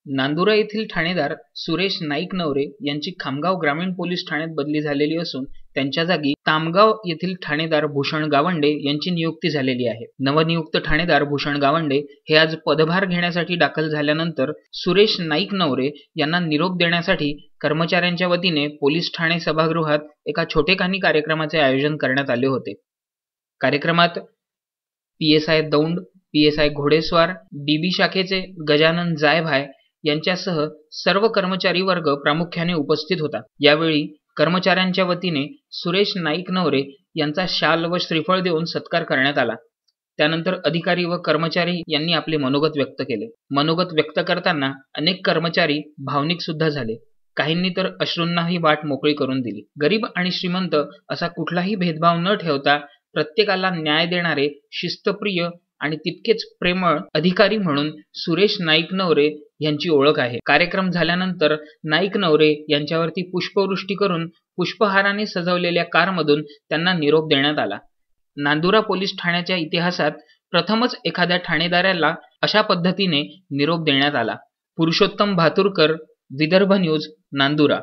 नांदुरा येथील ठाणेदार सुरेश नाईक नवरे यांची खामगाव ग्रामीण पोलीस ठाण्यात बदली झालेली असून त्यांच्या जागी तामगाव येथील ठाणेदार भूषण गावंडे यांची नियुक्ती झालेली आहे। नवनियुक्त ठाणेदार भूषण गावंडे हे आज पदभार घेण्यासाठी दाखल झाल्यानंतर सुरेश नाईक नवरे यांना निरोप देण्यासाठी कर्मचाऱ्यांच्या वतीने पोलीस ठाणे सभागृहात एका छोटेखानी कार्यक्रमाचे आयोजन करण्यात आले होते। कार्यक्रमात PSI दौंड, PSI घोडेस्वार, DB शाखेचे गजानन जायभाय यांच्यासह सर्व कर्मचारी वर्ग प्रामुख्याने उपस्थित होता। यावेळी कर्मचाऱ्यांच्या वतीने सुरेश नाईक नवरे यांचा शाल व श्रीफळ देऊन सत्कार करण्यात आला। त्यानंतर अधिकारी व कर्मचारी यांनी आपले मनोगत व्यक्त केले। मनोगत व्यक्त करताना अनेक कर्मचारी भावनिक सुद्धा झाले, काहींनी तर अश्रूंनाही वाट मोकळी करून दिली। गरीब आणि श्रीमंत असा कुठलाही भेदभाव न ठेवता प्रत्येकाला न्याय देणारे शिस्तप्रिय आणि तितकेच प्रेमळ अधिकारी म्हणून सुरेश नाईक नवरे यांची ओळख आहे। कार्यक्रम झाल्यानंतर नाईक नवरे यांच्यावरती पुष्पवृष्टी करून पुष्पहाराने सजवलेल्या कारमधून त्यांना निरोप देण्यात आला। नांदुरा पोलीस ठाण्याच्या इतिहासात प्रथमच एखाद्या ठाणेदाराला अशा पद्धतीने निरोप देण्यात आला। पुरुषोत्तम भातुरकर, विदर्भ न्यूज, नांदुरा।